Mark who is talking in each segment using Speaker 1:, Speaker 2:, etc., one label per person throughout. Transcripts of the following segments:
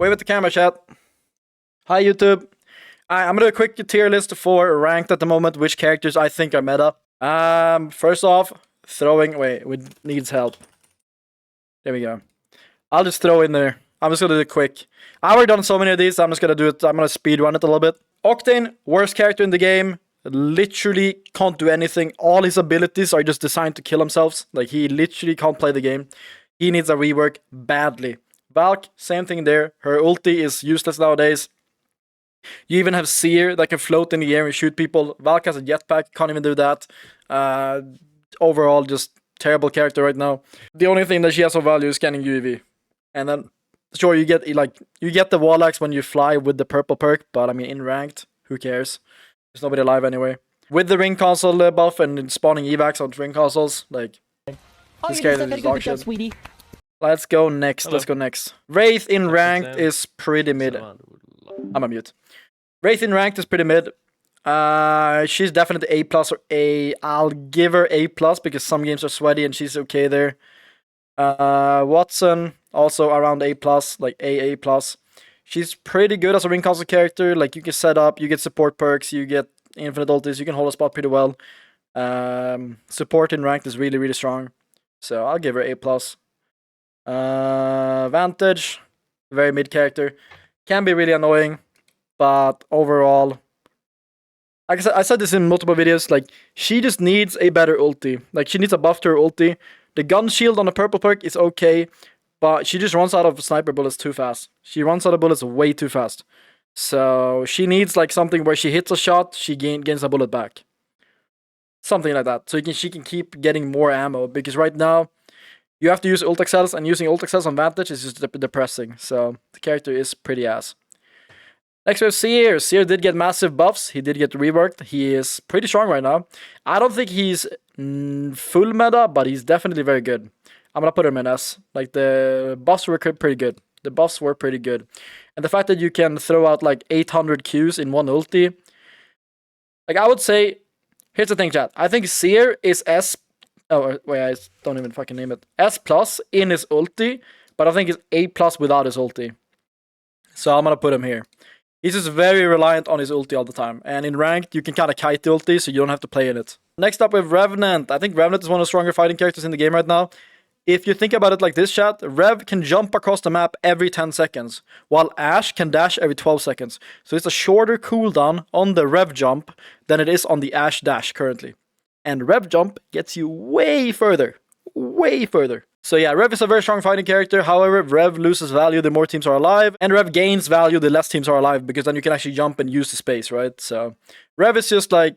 Speaker 1: Wave with the camera, chat. Hi, YouTube. I'm gonna do a quick tier list for ranked at the moment, which characters I think are meta. First off, throwing. Wait, needs help. There we go. I'll just throw in there. I'm just gonna do it quick. I've already done so many of these, so I'm just gonna do it. I'm gonna speed run it a little bit. Octane, worst character in the game. Literally can't do anything. All his abilities are just designed to kill himself. Like, he literally can't play the game. He needs a rework badly. Valk, same thing there. Her ulti is useless nowadays. You even have Seer that can float in the air and shoot people. Valk has a jetpack, can't even do that. Overall, just terrible character right now. The only thing that she has of value is scanning UAV. And then, sure, you get the wall axe when you fly with the purple perk, but I mean, in ranked, who cares? There's nobody alive anyway. With the ring console buff and spawning evacs on ring consoles, like, this character is dog shit. Sweetie. Let's go next. Hello. Let's go next. Wraith in ranked is pretty mid. I'm a mute. Wraith in ranked is pretty mid. She's definitely A+ or A. I'll give her A+ because some games are sweaty and she's okay there. Watson, also around A+, like A+. She's pretty good as a ring console character. Like, you can set up, you get support perks, you get infinite ultis, you can hold a spot pretty well. Support in ranked is really, really strong. So I'll give her A+. Vantage, very mid character. Can be really annoying, but overall, like I said this in multiple videos, like, she just needs a better ulti. Like, she needs a buff to her ulti. The gun shield on the purple perk is okay, but she just runs out of sniper bullets too fast. She runs out of bullets way too fast. So she needs like something where she hits a shot, she gains a bullet back. Something like that. So she can keep getting more ammo, because right now, you have to use ult accels, and using ult accels on Vantage is just depressing. So the character is pretty ass. Next we have Seer. Seer did get massive buffs. He did get reworked. He is pretty strong right now. I don't think he's full meta, but he's definitely very good. I'm gonna put him in S. Like, the buffs were pretty good. The buffs were pretty good. And the fact that you can throw out like 800 Qs in one ulti. Like, I would say, here's the thing, chat. I think Seer is S. Oh, wait, I don't even fucking name it. S+ in his ulti, but I think he's A+ without his ulti. So I'm gonna put him here. He's just very reliant on his ulti all the time. And in ranked, you can kind of kite the ulti, so you don't have to play in it. Next up, we have Revenant. I think Revenant is one of the stronger fighting characters in the game right now. If you think about it like this, chat, Rev can jump across the map every 10 seconds, while Ashe can dash every 12 seconds. So it's a shorter cooldown on the Rev jump than it is on the Ashe dash currently. And Rev jump gets you way further. Way further. So yeah, Rev is a very strong fighting character. However, Rev loses value the more teams are alive, and Rev gains value the less teams are alive, because then you can actually jump and use the space, right? So Rev is just like,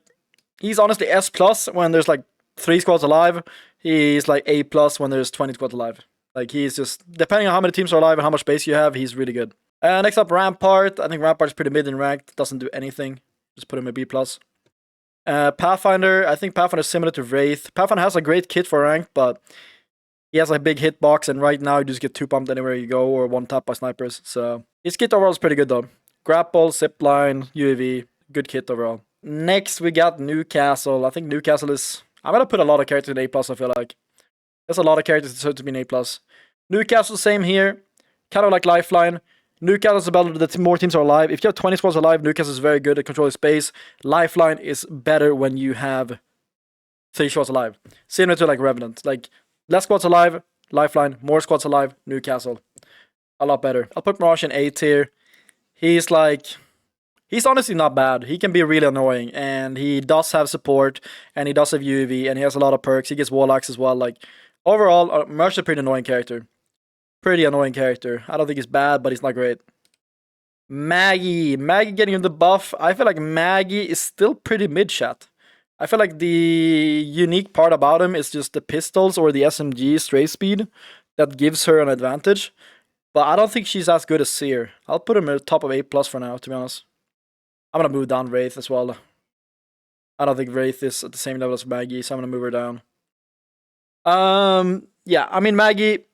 Speaker 1: he's honestly S+ when there's like 3 squads alive. He's like A+ when there's 20 squads alive. Like, he's just, depending on how many teams are alive and how much base you have, he's really good. Next up, Rampart. I think Rampart's pretty mid in ranked. Doesn't do anything. Just put him at B+. Pathfinder, I think Pathfinder is similar to Wraith. Pathfinder has a great kit for rank, but he has a big hitbox, and right now you just get 2-pumped anywhere you go, or 1-tap by snipers. So his kit overall is pretty good though. Grapple, zipline, UAV, good kit overall. Next we got Newcastle. I think Newcastle is, I'm gonna put a lot of characters in A+, I feel like. There's a lot of characters to be in A+. Newcastle, same here. Kind of like Lifeline. Newcastle's about the more teams are alive. If you have 20 squads alive, Newcastle is very good at controlling space. Lifeline is better when you have 3 squads alive. Similar to like Revenant. Like, less squads alive, Lifeline. More squads alive, Newcastle. A lot better. I'll put Mirage in A tier. He's honestly not bad. He can be really annoying, and he does have support, and he does have UAV, and he has a lot of perks. He gets wall axe as well. Like, overall, Mirage is a pretty annoying character. Pretty annoying character. I don't think he's bad, but he's not great. Maggie getting the buff. I feel like Maggie is still pretty mid, chat. I feel like the unique part about him is just the pistols or the SMG stray speed that gives her an advantage. But I don't think she's as good as Seer. I'll put him at the top of A+ for now, to be honest. I'm gonna move down Wraith as well. I don't think Wraith is at the same level as Maggie, so I'm gonna move her down. Yeah, I mean, Maggie,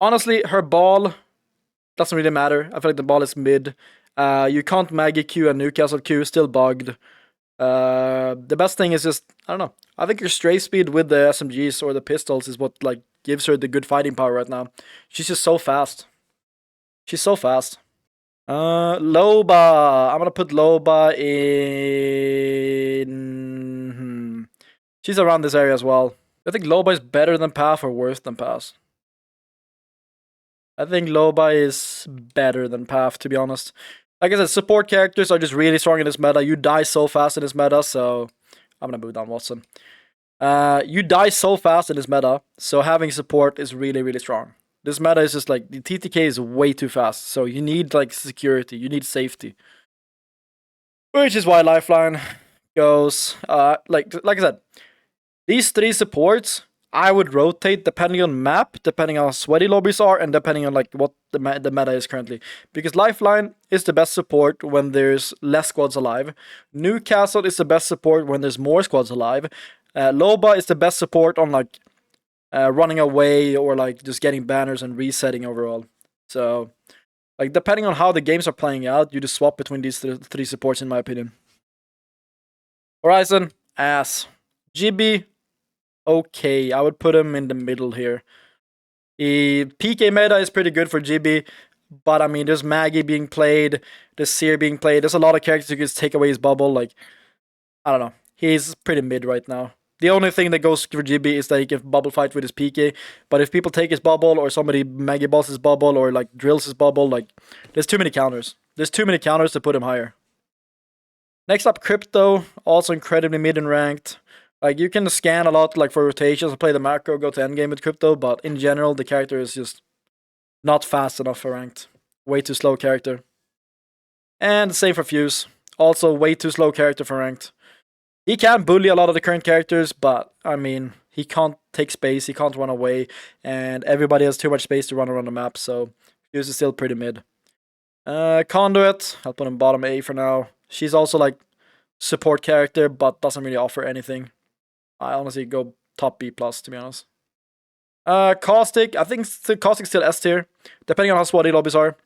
Speaker 1: honestly, her ball doesn't really matter. I feel like the ball is mid. You can't Maggie Q and Newcastle Q, still bugged. The best thing is just, I don't know. I think her stray speed with the SMGs or the pistols is what like gives her the good fighting power right now. She's just so fast. She's so fast. Loba. I'm gonna put Loba in. She's around this area as well. I think Loba is better than Path or worse than Path. I think Loba is better than Path, to be honest. Like I said, support characters are just really strong in this meta. You die so fast in this meta, so I'm gonna move down Watson. You die so fast in this meta, so having support is really, really strong. This meta is just like the TTK is way too fast, so you need like security, you need safety, which is why Lifeline goes. Like I said, these 3 supports I would rotate depending on map, depending on how sweaty lobbies are, and depending on like what the meta is currently. Because Lifeline is the best support when there's less squads alive. Newcastle is the best support when there's more squads alive. Loba is the best support on like running away or like just getting banners and resetting overall. So like depending on how the games are playing out, you just swap between these 3 supports in my opinion. Horizon, ass. GB, okay. I would put him in the middle here. PK meta is pretty good for GB, but I mean there's Maggie being played, there's Seer being played, there's a lot of characters who can just take away his bubble. Like I don't know. He's pretty mid right now. The only thing that goes for GB is that he can bubble fight with his PK. But if people take his bubble or somebody Maggie balls his bubble or like drills his bubble, like there's too many counters. There's too many counters to put him higher. Next up, Crypto, also incredibly mid and ranked. Like you can scan a lot like for rotations and play the macro, go to endgame with Crypto, but in general the character is just not fast enough for ranked. Way too slow character. And same for Fuse. Also way too slow character for ranked. He can bully a lot of the current characters, but I mean, he can't take space, he can't run away, and everybody has too much space to run around the map, so Fuse is still pretty mid. Conduit, I'll put him bottom A for now. She's also like support character, but doesn't really offer anything. I honestly go top B+, to be honest. Caustic, I think Caustic's still S tier, depending on how sweaty lobbies are.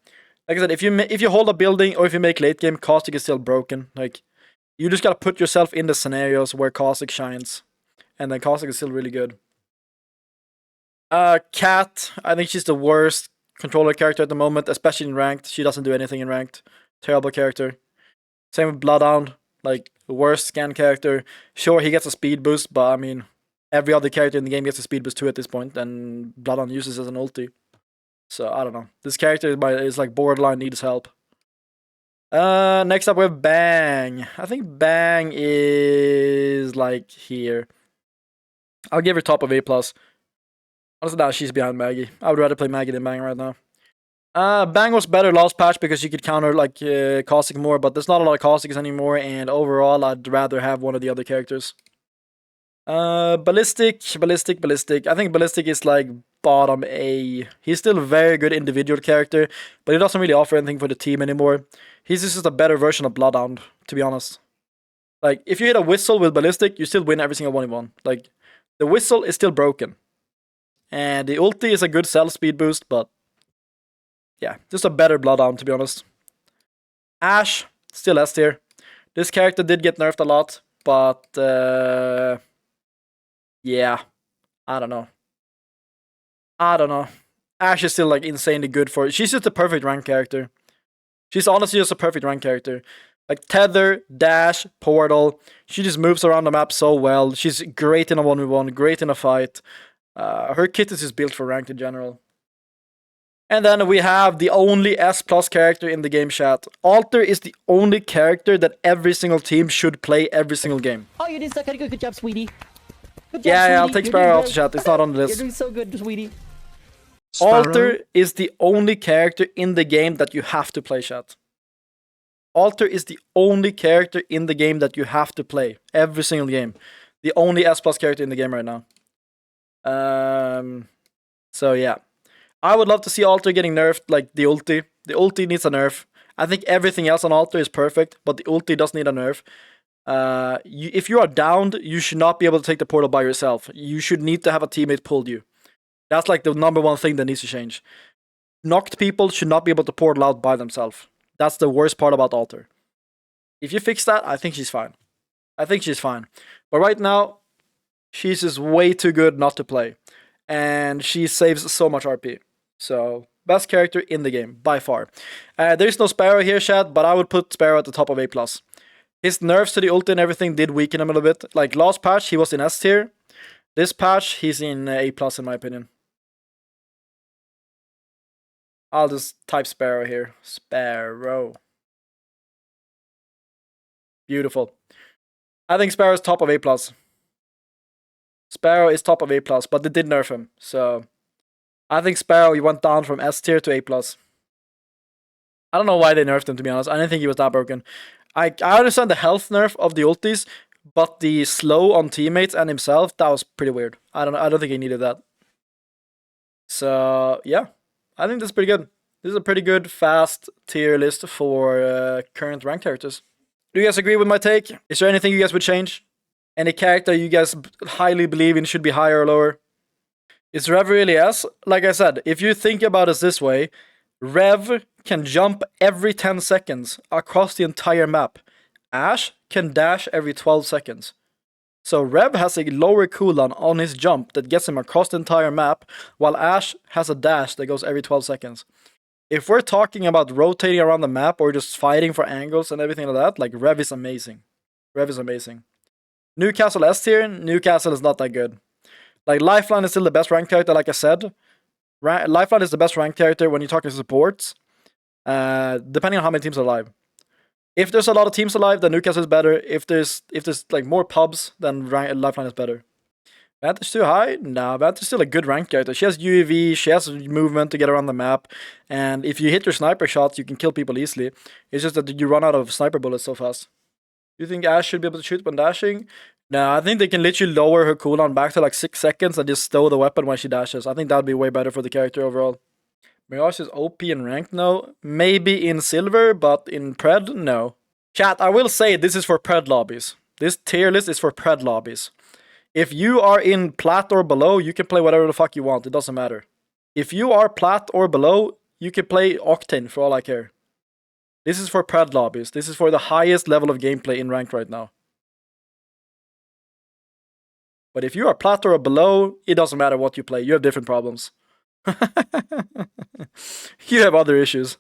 Speaker 1: Like I said, if you hold a building or if you make late game, Caustic is still broken. Like, you just gotta put yourself in the scenarios where Caustic shines. And then Caustic is still really good. Cat, I think she's the worst controller character at the moment, especially in ranked. She doesn't do anything in ranked. Terrible character. Same with Bloodhound, like worst scan character. Sure, he gets a speed boost, but I mean, every other character in the game gets a speed boost too at this point, and Bloodhound uses it as an ulti. So I don't know. This character is like borderline needs help. Next up we have Bang. I think Bang is like here. I'll give her top of A+. Honestly, now she's behind Maggie. I would rather play Maggie than Bang right now. Bang was better last patch because you could counter like Caustic more, but there's not a lot of Caustics anymore, and overall I'd rather have one of the other characters. Ballistic. I think Ballistic is like bottom A. He's still a very good individual character, but he doesn't really offer anything for the team anymore. He's just a better version of Bloodhound, to be honest. Like, if you hit a whistle with Ballistic, you still win every single 1v1. Like, the whistle is still broken. And the ulti is a good cell speed boost, but yeah, just a better Bloodhound, to be honest. Ashe, still S tier. This character did get nerfed a lot, but yeah, I don't know. Ashe is still like insanely good for it. She's just a perfect rank character. She's honestly just a perfect rank character. Like tether, dash, portal. She just moves around the map so well. She's great in a 1v1, great in a fight. Her kit is just built for ranked in general. And then we have the only S+ character in the game chat. Alter is the only character that every single team should play every single game.
Speaker 2: Oh, you did suck at it. Good job, sweetie. Good job,
Speaker 1: Yeah,
Speaker 2: sweetie.
Speaker 1: I'll take Sparrow off the chat. It's not on the
Speaker 2: You're
Speaker 1: list.
Speaker 2: doing so good, sweetie.
Speaker 1: Alter is the only character in the game that you have to play, chat. Alter is the only character in the game that you have to play. Every single game. The only S+ character in the game right now. So yeah. I would love to see Alter getting nerfed, like the ulti. The ulti needs a nerf. I think everything else on Alter is perfect, but the ulti does need a nerf. If you are downed, you should not be able to take the portal by yourself. You should need to have a teammate pull you. That's like the #1 thing that needs to change. Knocked people should not be able to portal out by themselves. That's the worst part about Alter. If you fix that, I think she's fine. But right now, she's just way too good not to play. And she saves so much RP. So, Best character in the game, by far. There's no Sparrow here, chat, but I would put Sparrow at the top of A+. His nerfs to the ulti and everything did weaken him a little bit. Like, last patch, he was in S tier. This patch, he's in A+, in my opinion. I'll just type Sparrow here. Sparrow. Beautiful. I think Sparrow's top of A+. Sparrow is top of A+, but they did nerf him, so I think Sparrow, he went down from S tier to A+. I don't know why they nerfed him, to be honest. I didn't think he was that broken. I understand the health nerf of the ultis, but the slow on teammates and himself, that was pretty weird. I don't think he needed that. So yeah, I think that's pretty good. This is a pretty good fast tier list for current rank characters. Do you guys agree with my take? Is there anything you guys would change? Any character you guys highly believe in should be higher or lower? Is Rev really S? Like I said, if you think about it this way, Rev can jump every 10 seconds across the entire map. Ashe can dash every 12 seconds. So Rev has a lower cooldown on his jump that gets him across the entire map, while Ashe has a dash that goes every 12 seconds. If we're talking about rotating around the map or just fighting for angles and everything like that, like Rev is amazing. Rev is amazing. Newcastle S tier, Newcastle is not that good. Like, Lifeline is still the best ranked character, like I said. Lifeline is the best ranked character when you're talking supports, depending on how many teams are alive. If there's a lot of teams alive, then Newcastle is better. If there's like more pubs, then Lifeline is better. Vantage too high? Nah, Vantage is still a good ranked character. She has UAV, she has movement to get around the map, and if you hit your sniper shots, you can kill people easily. It's just that you run out of sniper bullets so fast. You think Ashe should be able to shoot when dashing? No, I think they can literally lower her cooldown back to like 6 seconds and just stow the weapon when she dashes. I think that would be way better for the character overall. Mirage is OP in ranked? No. Maybe in silver, but in pred? No. Chat, I will say this is for pred lobbies. This tier list is for pred lobbies. If you are in plat or below, you can play whatever the fuck you want. It doesn't matter. If you are plat or below, you can play Octane for all I care. This is for pred lobbies. This is for the highest level of gameplay in ranked right now. But if you are plat or below, it doesn't matter what you play. You have different problems. You have other issues.